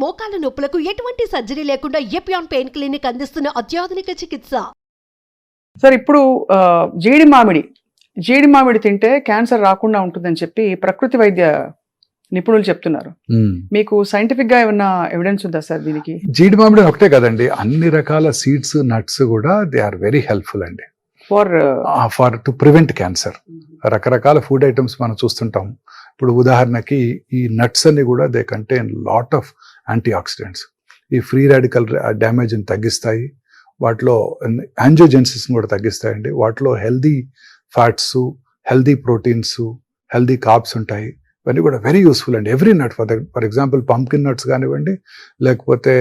మోకాల నొప్పులకు ఎటువంటి సర్జరీ లేకుండా ఎపియాన్ పెయిన్ క్లినిక్ అందిస్తున్న అత్యాధునిక చికిత్స. సార్ ఇప్పుడు జీడి మామిడి తింటే క్యాన్సర్ రాకుండా ఉంటుందని చెప్పి ప్రకృతి వైద్య నిపుణులు చెప్తున్నారు. మీకు సైంటిఫిక్ గా ఏమన్నా ఎవిడెన్స్ ఉందా సార్ దీనికి? జీడి మామిడి ఒకటే కదండి, అన్ని రకాల సీడ్స్ నట్స్ కూడా దే ఆర్ వెరీ హెల్ప్ఫుల్ అండి ఫర్ టు ప్రివెంట్ క్యాన్సర్. రకరకాల ఫుడ్ ఐటమ్స్ మనం చూస్తుంటాం. ఇప్పుడు ఉదాహరణకి ఈ నట్స్ అన్ని కూడా they contain lot of antioxidants. ఈ ఫ్రీ రాడికల్ డ్యామేజ్ని తగ్గిస్తాయి, వాటిలో యాంజియోజెన్సిస్ని కూడా తగ్గిస్తాయండి. వాటిలో healthy fats, healthy proteins, healthy carbs ఉంటాయి. ఇవన్నీ కూడా వెరీ యూస్ఫుల్ అండి. Every nut for example pumpkin nuts కానివ్వండి, లేకపోతే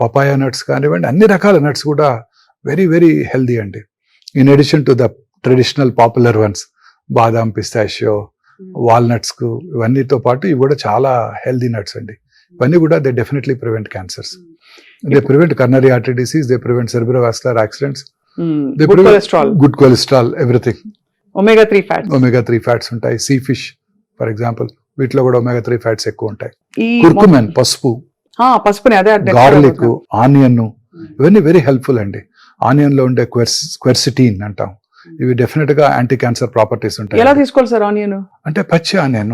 పపాయా నట్స్ కానివ్వండి, అన్ని రకాల నట్స్ కూడా వెరీ వెరీ హెల్దీ అండి. In addition to the traditional popular once, badam, pistachio, walnuts కు ఇవన్నీతో పాటు ఇవి కూడా చాలా హెల్దీ నట్స్ అండి. ఇవన్నీ కూడా they definitely prevent cancers. They prevent coronary artery disease, they prevent cerebrovascular accidents, they prevent good cholesterol, everything. Omega 3 fats ఉంటాయి. Sea fish for example, వీటిలో కూడా ఒమేగా 3 ఫ్యాట్స్ ఎక్కువ ఉంటాయి. కుర్కుమెన్, పసుపు, గార్లిక్, ఆనియన్, ఇవన్నీ వెరీ హెల్ప్ఫుల్ అండి. ఆనియన్ లో ఉండే క్వెర్సిటీన్ అంటాం, ఇవి డెఫినెట్ గా యాంటీ క్యాన్సర్ ప్రాపర్టీస్ ఉంటాయి. ఎలా తీసుకోవాలి సార్ ఆనియన్? అంటే పచ్చి ఆనియన్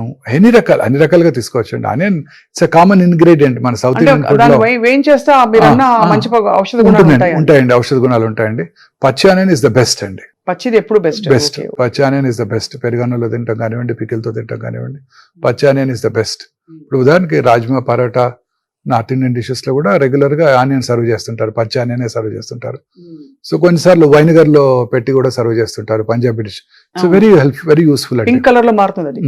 అన్ని రకాలుగా తీసుకోవచ్చు అండి. Onion it's a common ingredient మన సౌత్ ఇండియన్ ఫుడ్ లో. ఉంటాయండి, ఔషధ గుణాలు ఉంటాయండి. పచ్చి ఆనియన్ ఇస్ ద బెస్ట్ అండి. పచ్చిది ఎప్పుడు బెస్ట్. పచ్చి ఆనియన్ ఇస్ ద బెస్ట్. పెరుగన్నంలో తింటాం కానివ్వండి, పికిల్తో తింటాం కానివ్వండి, పచ్చి ఆనియన్ ఇస్ ద బెస్ట్. ఇప్పుడు ఉదాహరణకి rajma, parotta, North Indian dishes లో కూడా రెగ్యులర్ గా ఆనియన్ సర్వ్ చేస్తుంటారు, పచ్చి ఆనియన్ సర్వ్ చేస్తుంటారు. సో కొన్నిసార్లు వైనిగర్ లో పెట్టి కూడా సర్వ్ చేస్తుంటారు Punjabi dish. So very useful అండి. పింక్ కలర్ లో మారుతుంది,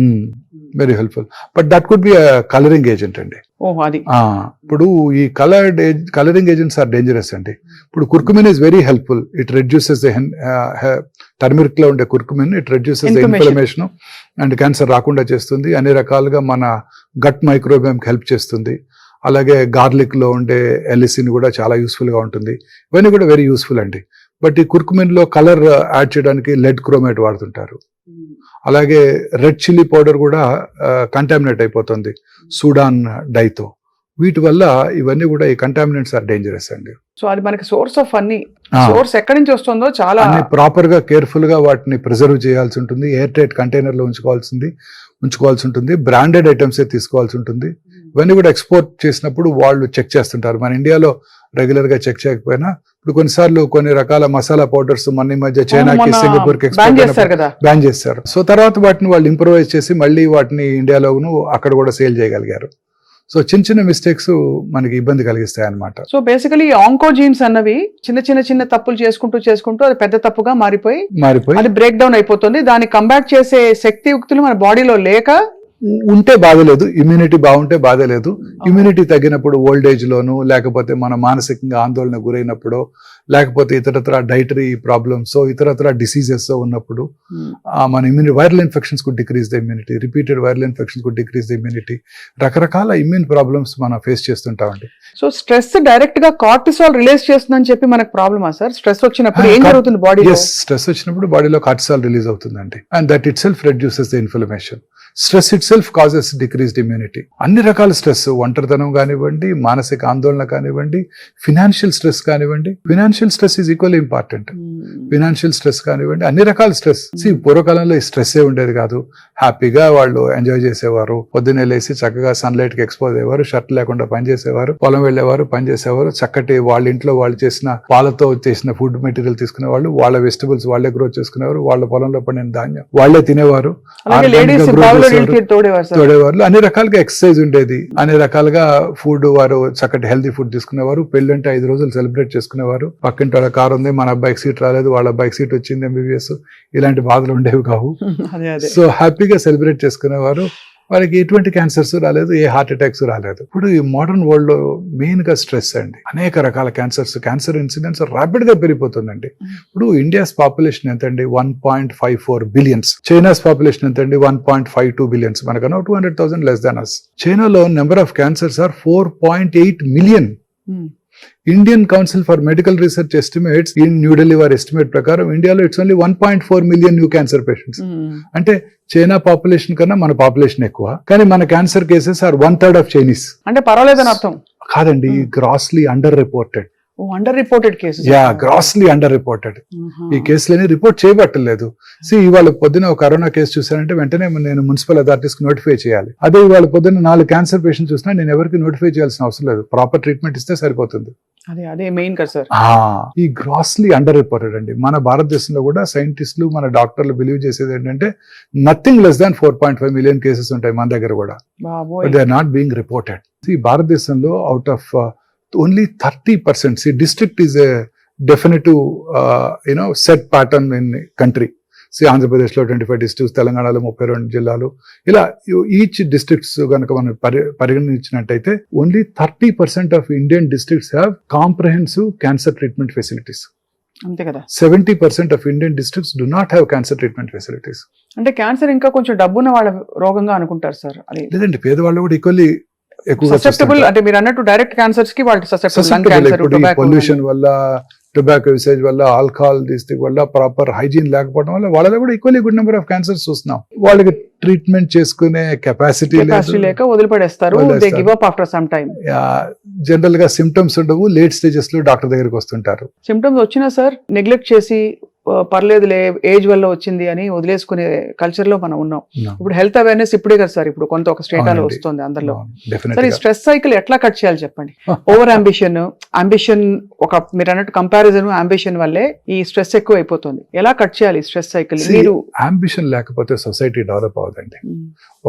very helpful. But that could be colouring agent అండి. ఇప్పుడు ఈ కలరింగ్ ఏజెంట్స్ ఆర్ డేంజరస్ అండి. ఇప్పుడు curcumin is very helpful. It reduces the turmeric లో ఉండే curcumin, it reduces the inflammation and cancer రాకుండా చేస్తుంది. అన్ని రకాలుగా మన గట్ మైక్రోబియం హెల్ప్ చేస్తుంది. అలాగే గార్లిక్ లో ఉండే ఎలిసిన్ కూడా చాలా యూస్ఫుల్ గా ఉంటుంది. ఇవన్నీ కూడా వెరీ యూస్ఫుల్ అండి. బట్ ఈ కుర్కుమిన్ లో కలర్ యాడ్ చేయడానికి లెడ్ క్రోమేట్ వాడుతుంటారు. అలాగే రెడ్ చిల్లీ పౌడర్ కూడా కంటామినేట్ అయిపోతుంది సూడాన్ డైతో. వీటి వల్ల ఇవన్నీ కూడా ఈ కంటామినెంట్స్ ఆర్ డేంజరస్ అండి. సో అది మనకి సోర్స్ ఆఫ్ సోర్స్ ఎక్కడి నుంచి వస్తుందో చాలా ప్రాపర్ గా కేర్ఫుల్ గా వాటిని ప్రిజర్వ్ చేయాల్సి ఉంటుంది. ఎయిర్ టైట్ కంటైనర్ లో ఉంచుకోవాల్సి ఉంటుంది. బ్రాండెడ్ ఐటమ్స్ తీసుకోవాల్సి ఉంటుంది. ఇవన్నీ కూడా ఎక్స్పోర్ట్ చేసినప్పుడు వాళ్ళు చెక్ చేస్తుంటారు. మన ఇండియాలో రెగ్యులర్ గా చెక్ చేయకపోయినా ఇప్పుడు కొన్నిసార్లు కొన్ని రకాల మసాలా పౌడర్స్ మన మధ్య చైనాకి, సింగపూర్ కి బ్యాన్ చేస్తారు. సో తర్వాత వాటిని వాళ్ళు ఇంప్రూవైజ్ చేసి మళ్ళీ వాటిని ఇండియాలోను అక్కడ కూడా సేల్ చేయగలిగారు. సో చిన్న మిస్టేక్స్ మనకి ఇబ్బంది కలిగిస్తాయి అన్నమాట. సో బేసికలీ ఆంకోజీన్స్ అన్నవి చిన్న తప్పులు చేసుకుంటూ అది పెద్ద తప్పుగా మారిపోయి అది బ్రేక్ డౌన్ అయిపోతుంది. దాన్ని కంబ్యాట్ చేసే శక్తియుక్తులు మన బాడీలో లేక ఉంటే బాధలేదు, ఇమ్యూనిటీ బాగుంటే బాధలేదు. ఇమ్యూనిటీ తగ్గినప్పుడు ఓల్డ్ ఏజ్ లోను, లేకపోతే మన మానసికంగా ఆందోళన గురైనప్పుడు, లేకపోతే ఇతరత్ర డైటరీ ప్రాబ్లమ్స్, ఇతరత్ర డిసీజెస్ ఉన్నప్పుడు మన ఇమ్యూనిటీ, వైరల్ ఇన్ఫెక్షన్స్ కు decrease the immunity, repeated viral infections కు డిక్రీజ్ ద ఇమ్యూనిటీ, రకరకాల ఇమ్యూన్ ప్రాబ్లమ్స్ మనం ఫేస్ చేస్తుంటామండి. సో స్ట్రెస్ డైరెక్ట్ గా కార్టిసాల్ రిలీజ్ చేస్తుందని చెప్పి మనకు ప్రాబ్లమా సార్? స్ట్రెస్ వచ్చినప్పుడు ఏం జరుగుతుంది బాడీలో? స్ట్రెస్ వచ్చినప్పుడు బాడీలో కార్టిసాల్ రిలీజ్ అవుతుందండి. And that it self reduces the inflammation. Stress it self causes decreased immunity. అన్ని రకాల స్ట్రెస్, ఒంటరితనం కానివ్వండి, మానసిక ఆందోళన కానివ్వండి, ఫినాన్షియల్ స్ట్రెస్ కానివ్వండి. Financial stress is equally important. Financial stress కానివ్వండి, అన్ని రకాల స్ట్రెస్. పూర్వకాలంలో ఈ స్ట్రెస్ ఉండేది కాదు. హ్యాపీగా వాళ్ళు ఎంజాయ్ చేసేవారు. పొద్దున్నే లేసి చక్కగా సన్లైట్ కి ఎక్స్పోజ్ అయ్యేవారు, షర్ట్ లేకుండా పనిచేసేవారు, పొలం వెళ్లేవారు, పనిచేసేవారు. చక్కటి వాళ్ళ ఇంట్లో వాళ్ళు చేసిన పాలతో చేసిన ఫుడ్ మెటీరియల్ తీసుకునేవాళ్ళు, వాళ్ళ వెజిటబుల్స్ వాళ్ళే గ్రోత్ చేసుకునేవారు, వాళ్ళ పొలంలో పండిన ధాన్యం వాళ్ళే తినేవారు, తోడేవారు. అన్ని రకాలుగా ఎక్సర్సైజ్ ఉండేది, అన్ని రకాలుగా ఫుడ్, వారు చక్కటి హెల్తీ ఫుడ్ తీసుకునేవారు. పెళ్ళంటే 5 రోజులు సెలబ్రేట్ చేసుకునేవారు. పక్కింటి వాళ్ళ కారు ఉంది, మన అబ్బాయికి సీట్ రాలేదు, వాళ్ళ అబ్బాయికి సీట్ వచ్చింది, MBBS, ఇలాంటి బాధలు ఉండేవి కావు. సో హ్యాపీగా సెలబ్రేట్ చేసుకునేవారు. వారికి ఎటువంటి క్యాన్సర్స్ రాలేదు, ఏ హార్ట్ అటాక్స్ రాలేదు. ఇప్పుడు ఈ మోడర్న్ వరల్డ్ లో మెయిన్ గా స్ట్రెస్ అండి. అనేక రకాల క్యాన్సర్ ఇన్సిడెంట్స్ ర్యాపిడ్ గా పెరిగిపోతుందండి. ఇప్పుడు ఇండియాస్ పాపులేషన్ ఎంతండి? 1.54 బిలియన్స్. చైనాస్ పాపులేషన్ ఎంతండి? 1.52 బిలియన్స్. మనకన్నా 200,000 లెస్ దాన్ అస్. చైనాలో number of cancers are 4.8 million. Indian Council for Medical Research estimates in New Delhi వారి ఎస్టిమేట్ ప్రకారం ఇండియాలో it's only 1.4 million new cancer patients. అంటే చైనా పాపులేషన్ కన్నా మన పాపులేషన్ ఎక్కువ, కానీ మన cancer cases are 1/3 of Chinese. అంటే పర్వాలేదని అర్థం కాదండి, grossly under reported. Under reported cases. Grossly under reported. ఈ కేసులని రిపోర్ట్ చేయబట్టలేదు. ఇవాళ పొద్దున ఒక కరోనా కేసు చూసానంటే వెంటనే నేను మున్సిపల్ అథారిటీస్ కి నోటిఫై చేయాలి. అదే ఇవాళ పొద్దున్న 4 క్యాన్సర్ పేషెంట్స్ చూసినా నేను ఎవరికి నోటిఫై చేయాల్సిన అవసరం లేదు, ప్రాపర్ ట్రీట్మెంట్ ఇస్తే సరిపోతుంది. అదే మెయిన్ కదా సార్. ఈ గ్రాస్లీ అండర్ రిపోర్టెడ్ అండి. మన భారతదేశంలో కూడా సైంటిస్టులు మన డాక్టర్లు బిలీవ్ చేసేది ఏంటంటే nothing less than 4.5 million cases ఉంటాయి మన దగ్గర కూడా, they are not being reported. ఈ భారతదేశంలో out of only 30%. See, district is a definitive, set pattern in country. See, Andhra Pradesh lo 25 districts, Telangana lo 32 జిల్లాలు, ఇలా each districts గనక మనం పరిగణించినట్టయితే only 30% of Indian districts have comprehensive cancer treatment facilities. అంతే కదా. 70% of Indian districts do not have cancer treatment facilities. అంటే cancer ఇంకా కొంచెం డబ్బున్న వాళ్ళ రోగంగా అనుకుంటారు సార్. అది లేదండి, పేదవాళ్ళు కూడా ఈక్వల్లీ ససెప్టబుల్. అంటే మీరు అన్నట్టు డైరెక్ట్ క్యాన్సర్స్ కి వాళ్ళు ససెప్టబుల్. పొల్యూషన్ వల్ల, టొబాకో యూసేజ్ వల్ల, ఆల్కహాల్ తీసుకు వల్ల, ప్రాపర్ హైజీన్ లేకపోవడం వల్ల వాళ్ళలో కూడా equally good number of cancers చూస్తున్నాం. వాళ్ళకి ట్రీట్మెంట్ చేసుకునే కెపాసిటీ లేక వదిలిపడేస్తారు. They give up after some time. General గా సిమ్టమ్స్ ఉండవు, లేట్ స్టేజెస్ లో డాక్టర్ దగ్గరికి వస్తుంటారు. సిమ్టమ్స్ వచ్చినా సార్ నెగ్లెక్ట్ చేసి పర్లేదులే ఏజ్ వల్ల వచ్చింది అని వదిలేసుకునే కల్చర్ లో మనం ఉన్నాం. ఇప్పుడు హెల్త్ అవేర్నెస్ ఇప్పుడే కదా సార్, ఇప్పుడు కొంత ఒక స్టేటాలో వస్తుంది అందరిలో. సార్ ఈ స్ట్రెస్ సైకిల్ ఎట్లా కట్ చేయాలి చెప్పండి. ఓవర్ అంబిషన్ ఒక మీరు అన్నట్టు కంపారిజన్ అంబిషన్ వల్లే ఈ స్ట్రెస్ ఎక్కువ అయిపోతుంది. ఎలా కట్ చేయాలి స్ట్రెస్ సైకిల్? మీరు అంబిషన్ లేకపోతే సొసైటీ డెవలప్ అవుతుంది.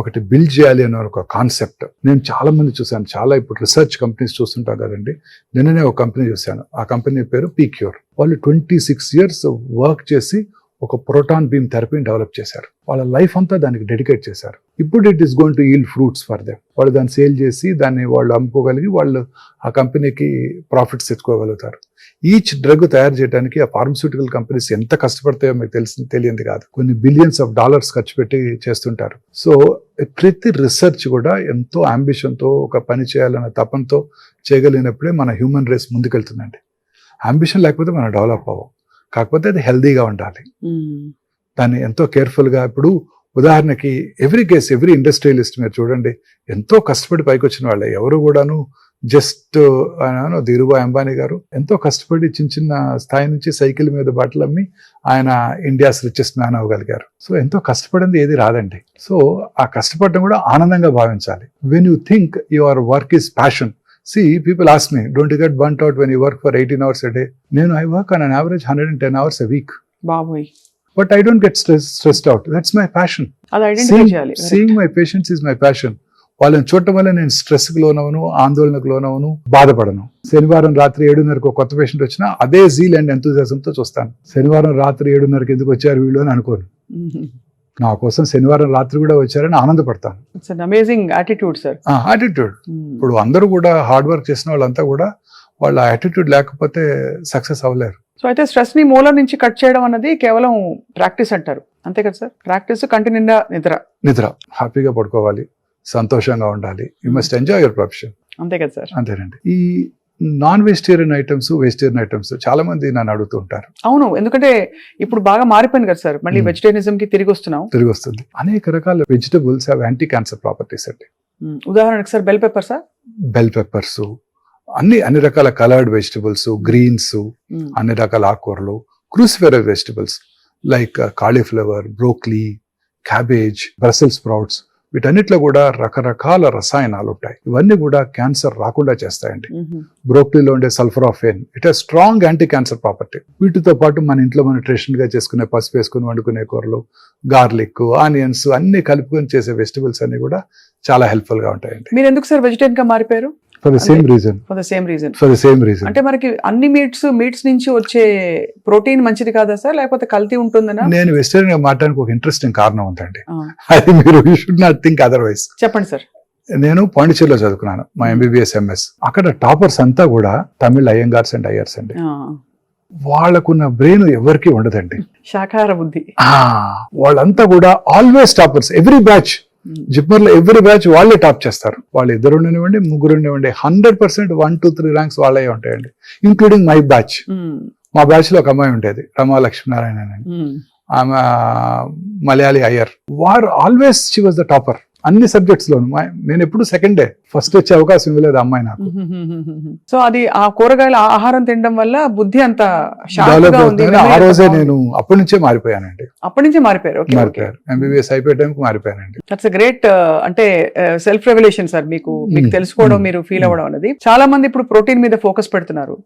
ఒకటి బిల్డ్ చేయాలి అనే ఒక కాన్సెప్ట్ నేను చాలా మంది చూసాను. చాలా ఇప్పుడు రీసెర్చ్ కంపెనీస్ చూస్తుంటాం కదండి. నిన్ననే ఒక కంపెనీ చూశాను, ఆ కంపెనీ పేరు పీక్యూర్. వాళ్ళు 26 years వర్క్ చేసి ఒక ప్రోటాన్ బీమ్ థెరపీని డెవలప్ చేశారు. వాళ్ళ లైఫ్ అంతా దానికి డెడికేట్ చేశారు. ఇప్పుడు it is going to yield fruits for them. వాళ్ళు దాన్ని సేల్ చేసి దాన్ని వాళ్ళు అమ్ముకోగలిగి వాళ్ళు ఆ కంపెనీకి ప్రాఫిట్స్ తెచ్చుకోగలుగుతారు. ఈచ్ డ్రగ్ తయారు చేయడానికి ఆ ఫార్మస్యూటికల్ కంపెనీస్ ఎంత కష్టపడతాయో మీకు తెలియంది కాదు. కొన్ని బిలియన్స్ ఆఫ్ డాలర్స్ ఖర్చు పెట్టి చేస్తుంటారు. సో ప్రతి రీసెర్చ్ కూడా ఎంతో అంబిషన్తో ఒక పని చేయాలన్న తపంతో చేయగలిగినప్పుడే మన హ్యూమన్ రేస్ ముందుకెళ్తుందండి. అంబిషన్ లేకపోతే మనం డెవలప్ అవ్వం. కాకపోతే అది హెల్దీగా ఉండాలి. దాన్ని ఎంతో కేర్ఫుల్గా. ఇప్పుడు ఉదాహరణకి ఎవ్రీ ఇండస్ట్రియలిస్ట్ మీరు చూడండి, ఎంతో కష్టపడి పైకి వచ్చిన వాళ్ళే. ఎవరు కూడాను జస్ట్ ధీరుభాయ్ అంబానీ గారు ఎంతో కష్టపడి చిన్న స్థాయి నుంచి సైకిల్ మీద బట్టలు అమ్మి ఆయన ఇండియాస్ రిచెస్ట్ మ్యాన్ అవ్వగలిగారు. సో ఎంతో కష్టపడింది ఏది రాదండి. సో ఆ కష్టపడడం కూడా ఆనందంగా భావించాలి. When you think your work is passion. See, people ask me, don't you get burnt out when you work for 18 hours a day? I work on an average 110 hours a week. Baboy. But I don't get stressed out. That's my passion. Seeing my patients is my passion. వాళ్ళని చూడటం వల్ల నేను స్ట్రెస్కి లోనవను, ఆందోళనకు లోనవను, బాధపడను. శనివారం రాత్రి 7:30కు ఒక కొత్త patient వచ్చినా అదే జీల్ అండ్ ఎంతూజియాజంతో చూస్తాను. శనివారం రాత్రి 7:30కి ఎందుకు వచ్చారు వీళ్ళు అని అనుకోను. నా కోసం శనివారం రాత్రి కూడా వచ్చారని ఆనందపడతాను. Amazing attitude sir. యాటిట్యూడ్. ఇప్పుడు అందరూ కూడా హార్డ్ వర్క్ చేసిన వాళ్ళంతా కూడా వాళ్ళ యాటిట్యూడ్ లేకపోతే సక్సెస్ అవ్వలేరు. సో అయితే స్ట్రెస్ ని మూలం నుంచి కట్ చేయడం అన్నది కేవలం ప్రాక్టీస్ అంటారు, అంతే కదా సార్? ప్రాక్టీస్, కంటి నిండా నిద్ర, హ్యాపీగా పడుకోవాలి, సంతోషంగా ఉండాలి. You must enjoy your profession. అంతే కదా సార్? అంతేనండి. ఈ non vegetarian items, vegetarian items చాలా మంది నన్ను అడుగుతూ ఉంటారు. అవును, ఎందుకంటే ఇప్పుడు బాగా మారిపోయింది కదా సార్, మళ్ళీ వెజిటేరియనిజం కి తిరిగి వస్తుంది. అనేక రకాల vegetables have anti cancer properties అండి. ఉదాహరణకు సార్ బెల్ పెప్పర్స్, అన్ని రకాల కలర్డ్ వెజిటబుల్స్, గ్రీన్స్, అన్ని రకాల ఆకుకూరలు, cruciferous vegetables like cauliflower, broccoli, cabbage, Brussels sprouts, వీటన్నిటిలో కూడా రకరకాల రసాయనాలు ఉంటాయి. ఇవన్నీ కూడా క్యాన్సర్ రాకుండా చేస్తాయండి. బ్రోక్లీలో ఉండే sulforaphane, it has strong anti cancer property. వీటితో పాటు మన ఇంట్లో మనం ట్రెడిషనల్ గా చేసుకునే పసుపు వేసుకుని వండుకునే కూరలు, గార్లిక్, ఆనియన్స్ అన్ని కలుపుకొని చేసే వెజిటబుల్స్ అన్ని కూడా చాలా హెల్ప్ఫుల్ గా ఉంటాయండి. మీరు ఎందుకు సార్ వెజిటేరియన్ గా మారిపోయారు? For the same reason. అంటే మనకి అన్ని మీట్స్ నుంచి వచ్చే ప్రోటీన్ మంచిది కాదా సార్, లేకపోతే కల్తీ ఉంటుందనా? నేను వెజిటేరియన్ గా మాట్లాడడానికి ఒక ఇంట్రెస్టింగ్ కారణం ఉందండి. అది మీరు షుడ్ నాట్ థింక్ అదర్వైజ్. చెప్పండి సార్. నేను పాండిచేరిలో చదువుకున్నాను, మా MBBS MS. అక్కడ టాపర్స్ అంతా కూడా తమిళ అయ్యంగార్స్ అండ్ అయ్యర్స్ అండి. వాళ్ళకున్న బ్రెయిన్ ఎవరికి ఉండదండి, శాకాహార బుద్ధి. వాళ్ళంతా కూడా always toppers. Every batch JIPMER లో ఎవ్రీ బ్యాచ్ వాళ్ళే టాప్ చేస్తారు. వాళ్ళు 2 ఉండనివ్వండి, 3 ఉండనివ్వండి, 100% 1, 2, 3 ర్యాంక్స్ వాళ్ళే ఉంటాయండి, ఇంక్లూడింగ్ మై బ్యాచ్. మా బ్యాచ్ లో ఒక అమ్మాయి ఉండేది, రమా లక్ష్మీనారాయణ అని. ఆమె మలయాళీ అయ్యర్. వారు always she was the topper అన్ని సబ్జెక్ట్స్ లోను. నేను ఎప్పుడు సెకండే, ఫస్ట్ వచ్చే అవకాశం ఇవ్వలేదు అమ్మాయి నాకు. సో అది ఆ కూరగాయల ఆహారం తినడం వల్ల బుద్ధి అంత డెవలప్ అవుతుంది. ఆ రోజే నేను అప్పటి నుంచే మారిపోయానండి. అప్పటి నుంచే మారిపోయారు. MBBS అయిపోయే టైంకి మారిపోయానండి. దట్స్ ఎ గ్రేట్ అంటే సెల్ఫ్ రెవల్యూషన్ సార్. మీకు తెలుసుకోవడం, మీరు ఫీల్ అవ్వడం అనేది. చాలా మంది ఇప్పుడు ప్రోటీన్ మీద ఫోకస్ పెడుతున్నారు.